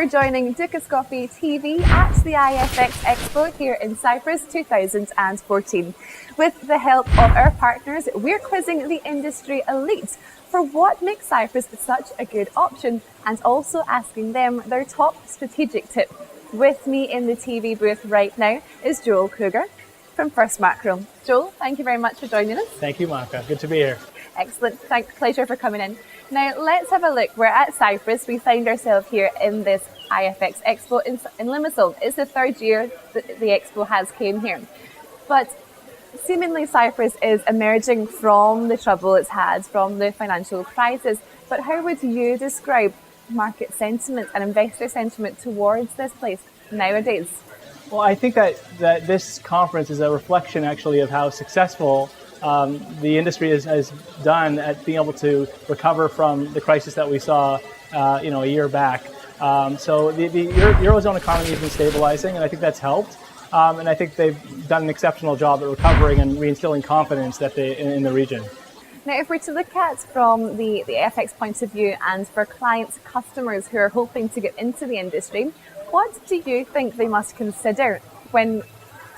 for joining Dukascopy TV at the IFX EXPO here in Cyprus 2014. With the help of our partners, we're quizzing the industry elite for what makes Cyprus such a good option and also asking them their top strategic tip. With me in the TV booth right now is Kruger from First Macro. Joel, thank you very much for joining us. Thank you, Monica. Good to be here. Excellent. Pleasure for coming in. Now, let's have a look. We're at Cyprus. We find ourselves here in this IFX Expo in Limassol. It's the third year that the Expo has came here. But seemingly Cyprus is emerging from the trouble it's had from the financial crisis. But how would you describe market sentiment and investor sentiment towards this place nowadays? Well, I think that this conference is a reflection actually of how successful the industry has done at being able to recover from the crisis that we saw a year back. So the Eurozone economy has been stabilizing, and I think that's helped. And I think they've done an exceptional job at recovering and reinstilling confidence in the region. Now, if we're to look at from the FX point of view and for clients, customers who are hoping to get into the industry, what do you think they must consider when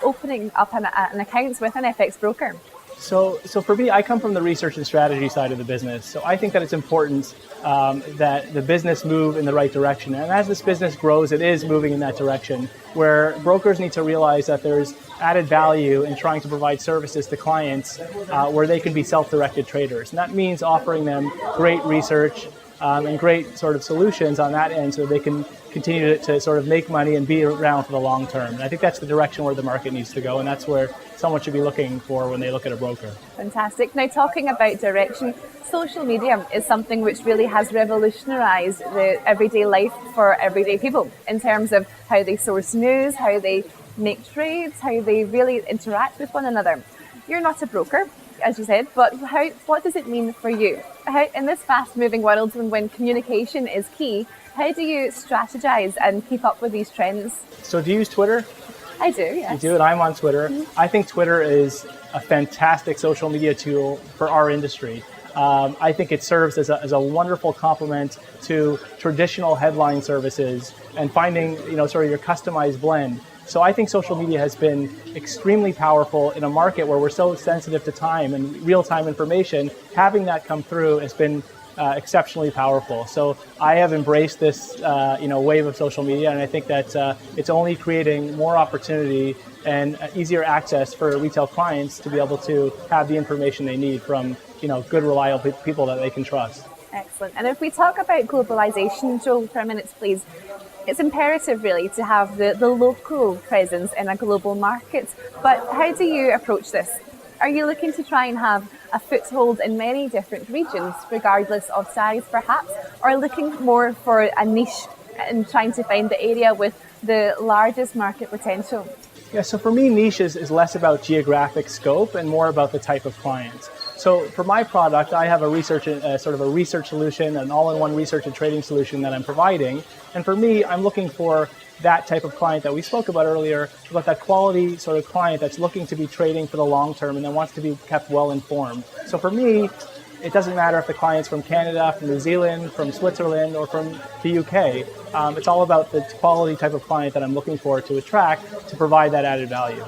opening up an account with an FX broker? So for me, I come from the research and strategy side of the business. So I think that it's important that the business move in the right direction. And as this business grows, it is moving in that direction, where brokers need to realize that there's added value in trying to provide services to clients where they can be self-directed traders. And that means offering them great research and great sort of solutions on that end so they can continue to sort of make money and be around for the long term. And I think that's the direction where the market needs to go, and that's where someone should be looking for when they look at a broker. Fantastic. Now, talking about direction, social media is something which really has revolutionized the everyday life for everyday people in terms of how they source news, how they make trades, how they really interact with one another. You're not a broker, as you said, but what does it mean for you? In this fast-moving world when communication is key, how do you strategize and keep up with these trends? So do you use Twitter? I do, yes. You do, and I'm on Twitter. Mm-hmm. I think Twitter is a fantastic social media tool for our industry. I think it serves as a wonderful complement to traditional headline services and finding sort of your customized blend. So I think social media has been extremely powerful in a market where we're so sensitive to time and real-time information. Having that come through has been exceptionally powerful. So I have embraced this wave of social media, and I think that it's only creating more opportunity and easier access for retail clients to be able to have the information they need from good, reliable people that they can trust. Excellent. And if we talk about globalization, Joel, for a minute, please. It's imperative, really, to have the local presence in a global market. But how do you approach this? Are you looking to try and have a foothold in many different regions, regardless of size, perhaps? Or looking more for a niche and trying to find the area with the largest market potential? Yeah, so for me, niche is less about geographic scope and more about the type of clients. So for my product, I have a research solution, an all-in-one research and trading solution that I'm providing. And for me, I'm looking for that type of client that we spoke about earlier, about that quality sort of client that's looking to be trading for the long term and that wants to be kept well informed. So for me, it doesn't matter if the client's from Canada, from New Zealand, from Switzerland, or from the UK. It's all about the quality type of client that I'm looking for to attract to provide that added value.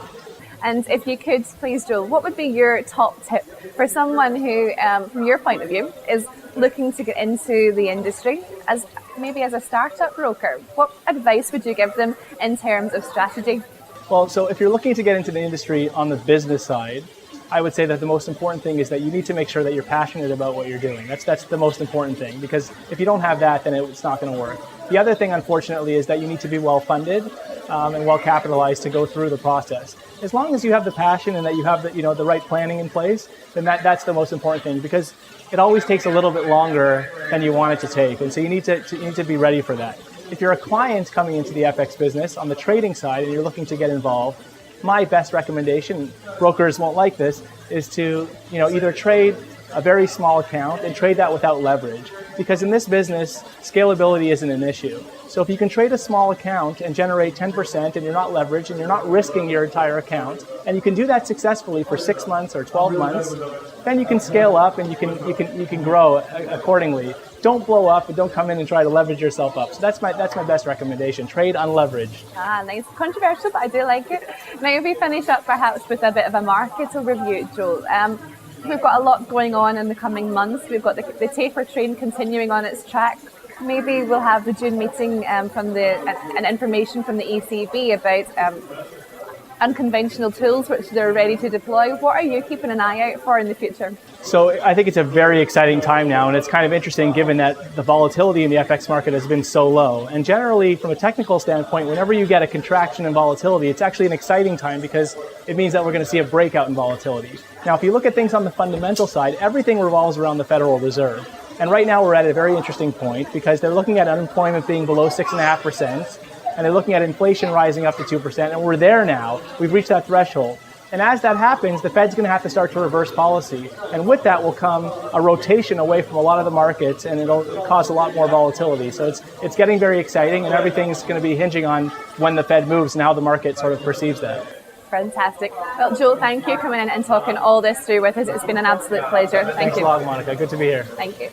And if you could, please, Joel, what would be your top tip for someone who, from your point of view, is looking to get into the industry as a startup broker? What advice would you give them in terms of strategy? Well, so if you're looking to get into the industry on the business side, I would say that the most important thing is that you need to make sure that you're passionate about what you're doing. That's the most important thing, because if you don't have that, then it's not going to work. The other thing, unfortunately, is that you need to be well funded and well capitalized to go through the process. As long as you have the passion and that you have the right planning in place, then that's the most important thing, because it always takes a little bit longer than you want it to take, and so you need to be ready for that. If you're a client coming into the FX business on the trading side and you're looking to get involved, my best recommendation, brokers won't like this, is to either trade a very small account and trade that without leverage, because in this business, scalability isn't an issue. So if you can trade a small account and generate 10% and you're not leveraged and you're not risking your entire account, and you can do that successfully for 6 months or 12 months, then you can scale up and you can grow accordingly. don't blow up and don't come in and try to leverage yourself up. So that's my best recommendation. Trade unleveraged. Ah, nice. Controversial, but I do like it. Now, if we finish up perhaps with a bit of a market overview, Joel, we've got a lot going on in the coming months. We've got the taper train continuing on its track. Maybe we'll have the June meeting and information from the ECB about unconventional tools which they're ready to deploy. What are you keeping an eye out for in the future? So I think it's a very exciting time now, and it's kind of interesting given that the volatility in the FX market has been so low. And generally, from a technical standpoint, whenever you get a contraction in volatility, it's actually an exciting time because it means that we're going to see a breakout in volatility. Now, if you look at things on the fundamental side, everything revolves around the Federal Reserve. And right now we're at a very interesting point because they're looking at unemployment being below 6.5%, and they're looking at inflation rising up to 2%, and we're there now. We've reached that threshold. And as that happens, the Fed's going to have to start to reverse policy. And with that will come a rotation away from a lot of the markets, and it'll cause a lot more volatility. So it's getting very exciting, and everything's going to be hinging on when the Fed moves and how the market sort of perceives that. Fantastic. Well, Joel, thank you for coming in and talking all this through with us. It's been an absolute pleasure. Thanks a lot, Monica. Good to be here. Thank you.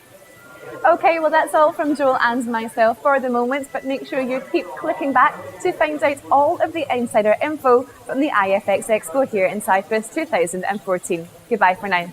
Okay, well, that's all from Joel and myself for the moment, but make sure you keep clicking back to find out all of the insider info from the IFX Expo here in Cyprus 2014. Goodbye for now.